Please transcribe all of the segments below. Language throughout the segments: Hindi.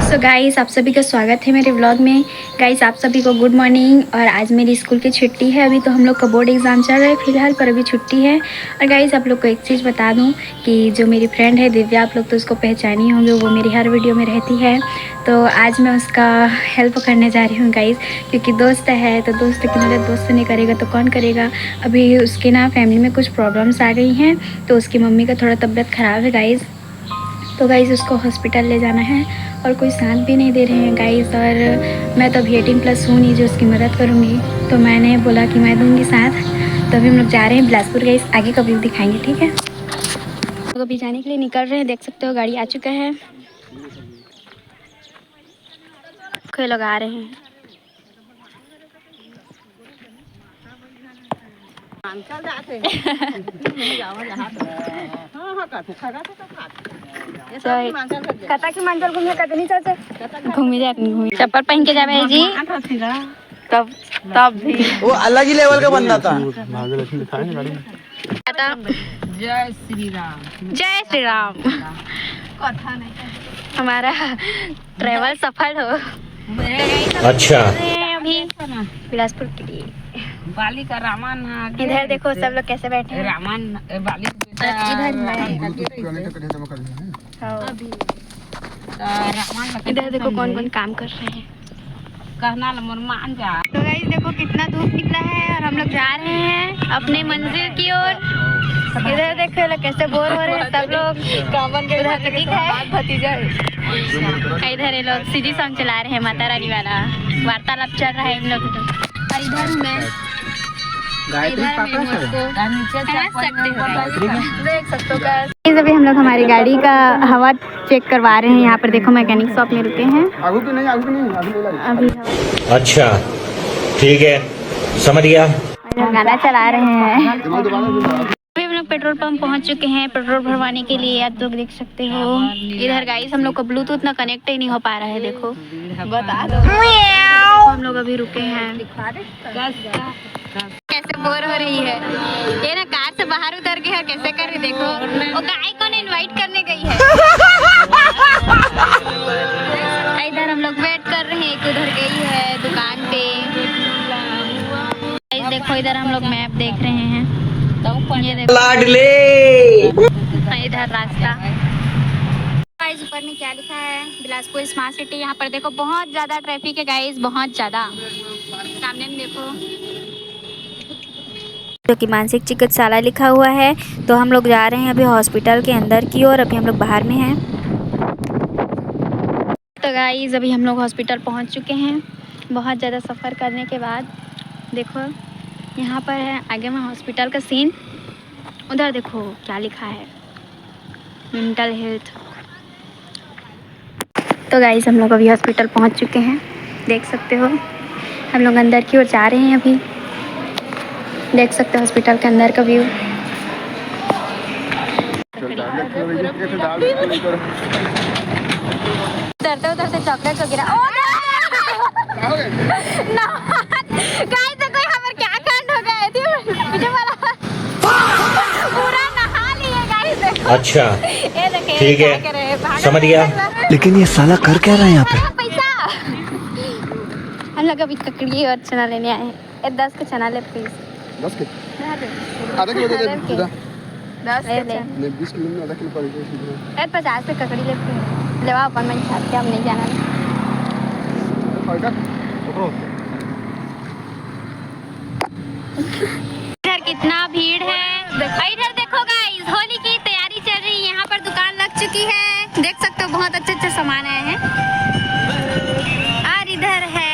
सो गाइस, आप सभी का स्वागत है मेरे व्लॉग में। गाइस, आप सभी को गुड मॉर्निंग। और आज मेरी स्कूल की छुट्टी है। अभी तो हम लोग का बोर्ड एग्ज़ाम चल रहा है फिलहाल, पर अभी छुट्टी है। और गाइस, आप लोग को एक चीज़ बता दूं कि जो मेरी फ्रेंड है दिव्या, आप लोग तो उसको पहचानी होंगे, वो मेरी हर वीडियो में रहती है। तो आज मैं उसका हेल्प करने जा रही हूँ गाइस, क्योंकि दोस्त है तो दोस्त की मदद दोस्त नहीं करेगा तो कौन करेगा। अभी उसके ना फैमिली में कुछ प्रॉब्लम्स आ गई हैं, तो उसकी मम्मी का थोड़ा तबीयत ख़राब है गाइस। तो गाइस उसको हॉस्पिटल ले जाना है और कोई साथ भी नहीं दे रहे हैं गाइस। और मैं तो अभी 18+ हूँ नहीं जो उसकी मदद करूँगी, तो मैंने बोला कि मैं दूँगी साथ। तो अभी हम लोग जा रहे हैं बिलासपुर गाइस, आगे का व्यू दिखाएंगे, ठीक है। तो अभी जाने के लिए निकल रहे हैं, देख सकते हो गाड़ी आ चुका है, कोई लोग आ रहे हैं। कता की मंजर घूमे कतनी घूमी जाती चप्पल पहन के जावे जी, तब भी वो अलग ही लेवल का बंदा था। जय श्री राम, जय श्री राम। कथा नहीं, हमारा ट्रेवल सफल हो। अच्छा, अभी बिलासपुर के लिए बाली का रामन। इधर देखो सब लोग कैसे बैठे हैं। रामन बाली इधर देखो कौन कौन काम कर रहे हैं। कहना मान जा। तो गाइस देखो कितना धूप निकला है और हम लोग जा रहे हैं अपने मंजिल की ओर। इधर देखो लोग कैसे बोर हो रहे हैं सब लोग। कामन के उधर प्रतीक है, भतीजा है। इधर ये लोग सीधी सॉन्ग चला रहे हैं, माता रानी वाला वार्तालाप चल रहा है इन लोग। और इधर मैं देख सकते हो। अभी हम लोग हमारी गाड़ी का हवा चेक करवा रहे हैं। यहाँ पर देखो मैकेनिक शॉप में रुके हैं अभी। अच्छा, ठीक है, समझ गया। गाना चला रहे हैं। अभी हम लोग पेट्रोल पंप पहुँच चुके हैं पेट्रोल भरवाने के लिए। आप लोग देख सकते हो इधर गाइस हम लोग का ब्लूटूथ ना कनेक्ट ही नहीं हो पा रहा है। देखो बता दो, हम लोग अभी रुके हैं। कैसे बोर हो रही है ये ना, कार से बाहर उतर के है कैसे कर रही। देखो वो गाय को इनवाइट करने गई है। इधर हम लोग वेट कर रहे हैं, एक उधर गई है दुकान पे। देखो इधर हम लोग मैप देख रहे हैं, ये देखो इधर रास्ता। गाइस ऊपर में क्या लिखा है, बिलासपुर स्मार्ट सिटी। यहाँ पर देखो बहुत ज्यादा ट्रैफिक है गाइस, बहुत ज्यादा। सामने में देखो जो कि मानसिक चिकित्सालय लिखा हुआ है। तो हम लोग जा रहे हैं अभी हॉस्पिटल के अंदर की ओर। अभी हम लोग बाहर में हैं। तो गाइस अभी हम लोग हॉस्पिटल पहुंच चुके हैं बहुत ज़्यादा सफ़र करने के बाद। देखो यहाँ पर है आगे में हॉस्पिटल का सीन। उधर देखो क्या लिखा है, मेंटल हेल्थ। तो गाइस हम लोग अभी हॉस्पिटल पहुंच चुके हैं, देख सकते हो। हम लोग अंदर की ओर जा रहे हैं अभी, देख सकते हो हॉस्पिटल के अंदर का व्यू। उधर से चॉकलेट वगैरह गाइस देखो यहाँ पर क्या कांड हो गया है। मुझे वाला पूरा नहा लिए गाइस देखो। अच्छा, ठीक है, समझ गया। लेकिन ये साला कर क्या रहा है यहाँ पे? पैसा हम लोग अभी ककड़ी और चना लेने आए हैं। 10 के चना ले प्लीज। 10 के आधा किलो दे दे। 10 ले 20 किलो में आधा किलो पड़ेगा। 50 पे ककड़ी ले आओ अपन मन छाप के, हम नहीं जाना। इधर कितना भीड़ है। इधर देखो गाइस होली की तैयारी चल रही है। यहाँ पर दुकान लग चुकी है, देख सकते हो बहुत अच्छे सामान आए हैं। और इधर है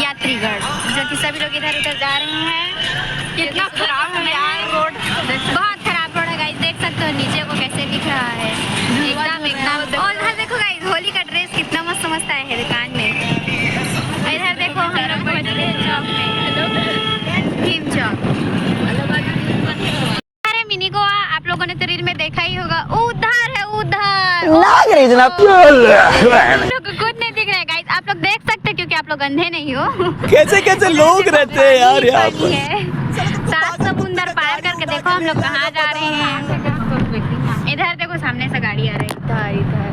यात्रीगढ़, जो कि सभी लोग इधर उधर जा रहे हैं। कितना खराब है यार रोड, बहुत खराब रोड है गाइस। देख सकते हो नीचे को कैसे दिख रहा है, एकदम। और इधर देखो गाइस होली का ड्रेस कितना मस्त मस्त आया है दुकान में। इधर देखो हम लोग पहुंच गए चौक में, भीम चौक। अरे मिनी गोवा आप लोगों ने तो रील में देखा ही होगा, उधर है उधर। खुद नहीं दिख रहा है गाइस, आप लोग देख सकते हैं क्योंकि आप लोग अंधे नहीं हो। कैसे कैसे लोग रहते हैं यार यहाँ पर। 7 समुंदर पार करके देखो हम लोग कहाँ जा रहे हैं। इधर देखो सामने से गाड़ी आ रही है, इधर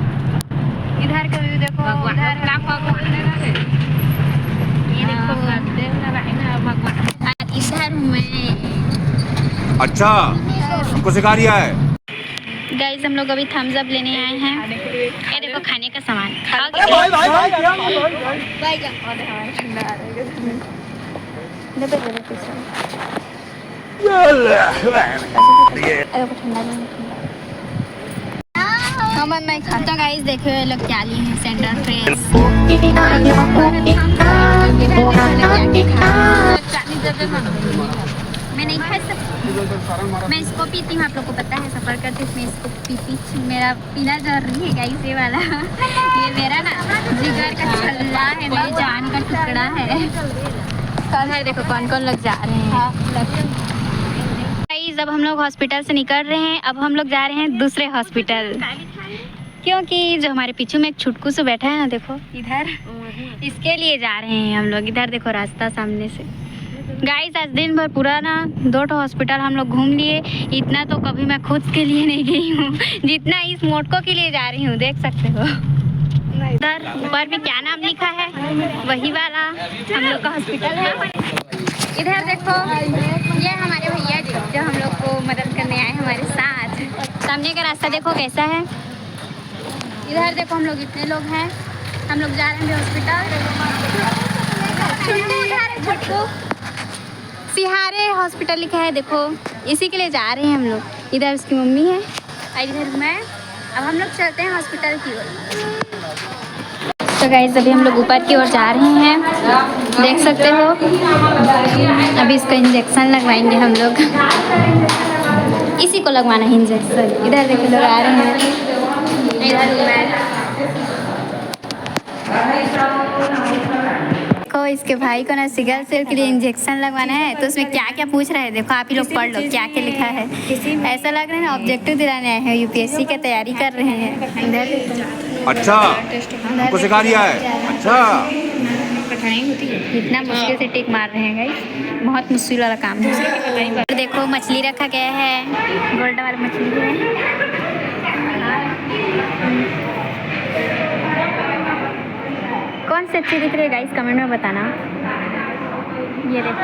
इधर का व्यू देखो, भगवान उधर का भगवान ने रहे ये देखो, देव ना रहे ना भगवान और इधर हूँ मैं। अच्छा हमको सिखा रिया है। गाइस हम लोग अभी थम्स अप लेने आए हैं। ये देखो खाने का सामान खाओगे? दे दे पीछे। हमन नहीं खाता। गाइस देखो ये लोग क्या लिए हैं, सेंटर फ्रेश। मैं नहीं खा सकती, मैं इसको पीती हूँ। आप लोग को पता है सफर करते मैं इसको पीती। मेरा पीना जरूरी है गाइस ये वाला। ये मेरा ना जिगर का छल्ला है, मेरी जान का टुकड़ा है। है देखो कौन कौन लोग जा रहे हैं। गाइस अब हम लोग हॉस्पिटल से निकल रहे हैं। अब हम लोग जा रहे हैं दूसरे हॉस्पिटल, क्योंकि जो हमारे पीछे में एक छुटकू से बैठा है ना, देखो इधर, इसके लिए जा रहे हैं हम लोग। इधर देखो रास्ता सामने से। गाइस आज दिन भर पूरा ना 2 हॉस्पिटल हम लोग घूम लिए। इतना तो कभी मैं खुद के लिए नहीं गई हूँ जितना इस मोटको के लिए जा रही हूँ, देख सकते हो। इधर ऊपर भी क्या नाम लिखा है, वही वाला हम लोग का हॉस्पिटल है। इधर देखो ये हमारे भैया जी जो हम लोग को मदद करने आए हमारे साथ। सामने का रास्ता देखो कैसा है। इधर देखो हम लोग इतने लोग हैं, हम लोग जा रहे हैं हॉस्पिटल। छुट्टू सिहारे हॉस्पिटल लिखा है देखो, इसी के लिए जा रहे हैं हम लोग। इधर उसकी मम्मी है और इधर मैं। अब हम लोग चलते हैं हॉस्पिटल की ओर। तो गाइस अभी हम लोग ऊपर की ओर जा रहे हैं, देख सकते हो। अभी इसका इंजेक्शन लगवाएंगे हम लोग, इसी को लगवाना है इंजेक्शन। इधर देखो लोग आ रहे हैं। इधर मैं देखो इसके भाई को ना सिगल सेल के लिए इंजेक्शन लगवाना है, तो उसमें क्या क्या पूछ रहे हैं देखो, आप ही लोग पढ़ लो क्या क्या लिखा है। ऐसा लग रहा है ना ऑब्जेक्टिव दिलाने आए हैं, यूपीएससी की तैयारी कर रहे हैं। इधर अच्छा हमको सिखा रिया है। अच्छा इतना मुश्किल से टिक मार रहे हैं गाइस, बहुत मुश्किल वाला काम है। देखो मछली रखा गया है, गोल्ड वाला मछली है। कौन सी अच्छी दिख रही है गाइस कमेंट में बताना। ये देखो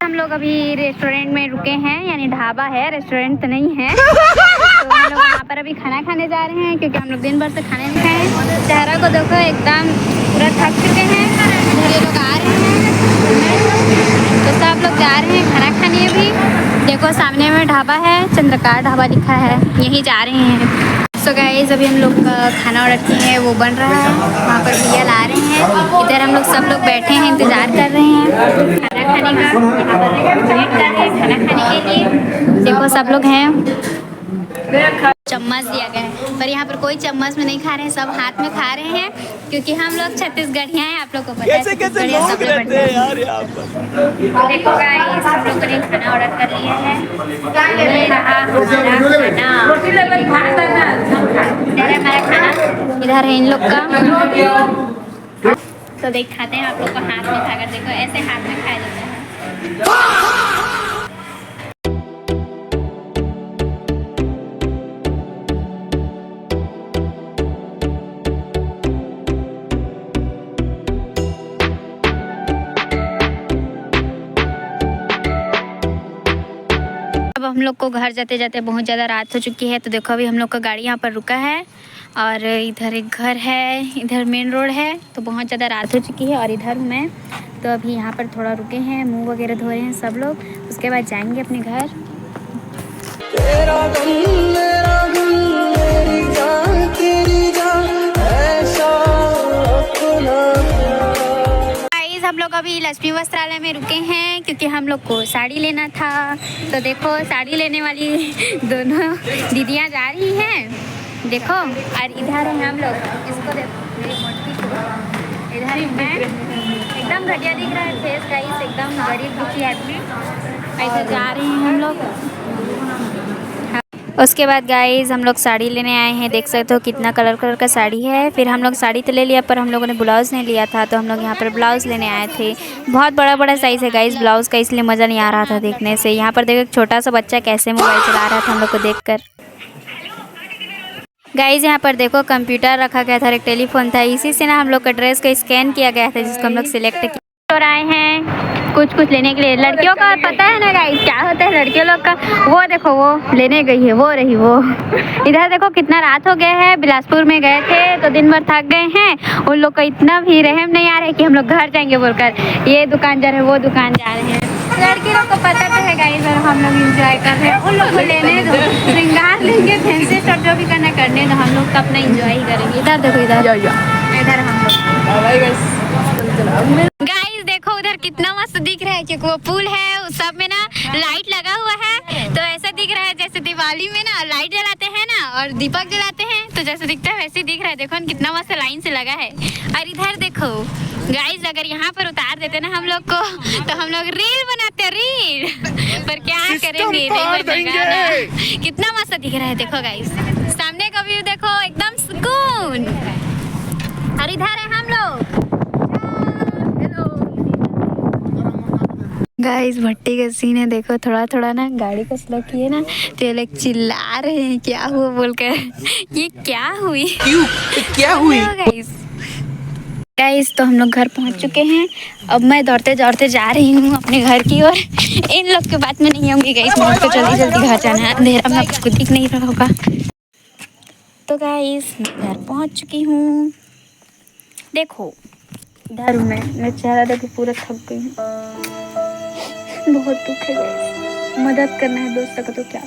हम लोग अभी रेस्टोरेंट में रुके हैं, यानी ढाबा है, रेस्टोरेंट तो नहीं है। तो हम लोग वहाँ पर अभी खाना खाने जा रहे हैं, क्योंकि हम लोग दिन भर से खाने नहीं खाए हैं। चेहरा को देखो एकदम पूरा थक चुके हैं। ये लोग आ रहे हैं तो सब लोग जा रहे हैं खाना खाने। अभी देखो सामने में ढाबा है, चंद्रकार ढाबा लिखा है, यहीं जा रहे हैं। सो गाइस अभी हम लोग खाना ऑर्डर किए हैं, वो बन रहा है, वहाँ पर भैया ला रहे हैं। इधर हम लोग सब लोग बैठे हैं, इंतज़ार कर रहे हैं खाना खाने का। यहाँ पर वेट कर रहे हैं खाना खाने के लिए। देखो सब लोग हैं, चम्मच दिया गया है, पर यहाँ पर कोई चम्मच में नहीं खा रहे हैं, सब हाथ में खा रहे हैं, क्योंकि हम लोग छत्तीसगढ़िया हैं। आप लोग को पता है कैसे लोग रहते हैं यार यहाँ पर। देखो गाइस हम लोग ने खाना ऑर्डर कर लिया है। ये रहा हमारा खाना, इधर है इन लोग का। तो देख खाते हैं आप लोग को हाथ में खाकर, देखो ऐसे हाथ में खाया जाता है। अब हम लोग को घर जाते जाते बहुत ज़्यादा रात हो चुकी है। तो देखो अभी हम लोग का गाड़ी यहाँ पर रुका है, और इधर एक घर है, इधर मेन रोड है। तो बहुत ज़्यादा रात हो चुकी है, और इधर हूँ मैं। तो अभी यहाँ पर थोड़ा रुके हैं, मुंह वगैरह धो रहे हैं सब लोग, उसके बाद जाएंगे अपने घर। हम लोग अभी लक्ष्मी वस्त्रालय में रुके हैं, क्योंकि हम लोग को साड़ी लेना था। तो देखो साड़ी लेने वाली दोनों दीदियाँ जा रही हैं, देखो। और इधर है हम लोग, इसको देखो मेरी मोटी, इधर मैं एकदम घटिया दिख रहा है फेस गाइस, एकदम गरीब दुखी आदमी। ऐसे जा रहे हैं हम लोग। उसके बाद गाइस हम लोग साड़ी लेने आए हैं। देख सकते हो कितना कलर कलर का साड़ी है। फिर हम लोग साड़ी तो ले लिया पर हम लोगों ने ब्लाउज़ नहीं लिया था, तो हम लोग यहाँ पर ब्लाउज़ लेने आए थे। बहुत बड़ा बड़ा साइज़ है गाइस ब्लाउज़ का, इसलिए मज़ा नहीं आ रहा था देखने से। यहाँ पर देखो एक छोटा सा बच्चा कैसे मोबाइल चला रहा था हम लोग को देख कर। गाइज़ यहाँ पर देखो कंप्यूटर रखा गया था, एक टेलीफोन था, इसी से ना हम लोग का ड्रेस का स्कैन किया गया था जिसको हम लोग सिलेक्ट किया। और आए हैं कुछ लेने के लिए। लड़कियों का पता है ना गाइस क्या होता है लड़कियों लोग का, वो देखो वो लेने गई है, वो रही वो। इधर देखो कितना रात हो गया है, बिलासपुर में गए थे तो दिन भर थक गए हैं। उन लोग का इतना भी रहम नहीं आ रहा है कि हम लोग घर जाएंगे बोलकर ये दुकान जा रहे हैं वो दुकान जा रहे हैं। लड़की लोग को पता तो है गाइस, और हम लोग इंजॉय कर रहे हैं। उन लोग को लेने दो, श्रृंगार लेंगे, फैंसी स्टफ जो भी करना करने दो, हम लोग तो अपना इंजॉय ही करेंगे। इधर देखो इधर हम लोग गाइस देखो उधर कितना मस्त दिख रहा है कि वो पुल है, उस सब में ना लाइट लगा हुआ है, तो ऐसा दिख रहा है जैसे दिवाली में ना लाइट जलाते हैं ना और दीपक जलाते हैं तो जैसे दिखता है वैसे दिख रहा है। देखो कितना मस्त लाइन से लगा है। और इधर देखो गाइस अगर यहाँ पर उतार देते ना हम लोग को तो हम लोग रील बनाते रील, पर क्या करें रील बनेगा ना। कितना मस्त दिख रहा है देखो गाइस, सामने का व्यू देखो एकदम सुकून। और इधर है हम लोग गाइस भट्टी का सीन है। देखो थोड़ा थोड़ा ना गाड़ी को स्लो किए ना तो ये लोग चिल्ला रहे हैं क्या हुआ बोलकर, ये क्या हुई क्यों क्या हुई। गाइस तो हम लोग घर पहुंच चुके हैं। अब मैं दौड़ते दौड़ते जा रही हूँ अपने घर की ओर। इन लोग के बात में नहीं होंगी गाइस, मुझे को जल्दी जल्दी घर जाना है, अंधेरा में आपको दिख नहीं रहा होगा। तो गाइस मैं घर पहुंच चुकी हूँ। देखो इधर हूँ मैं चेहरा देखो पूरा थक गई हूँ, बहुत दुख है गाइस। मदद करना है दोस्तों का तो क्या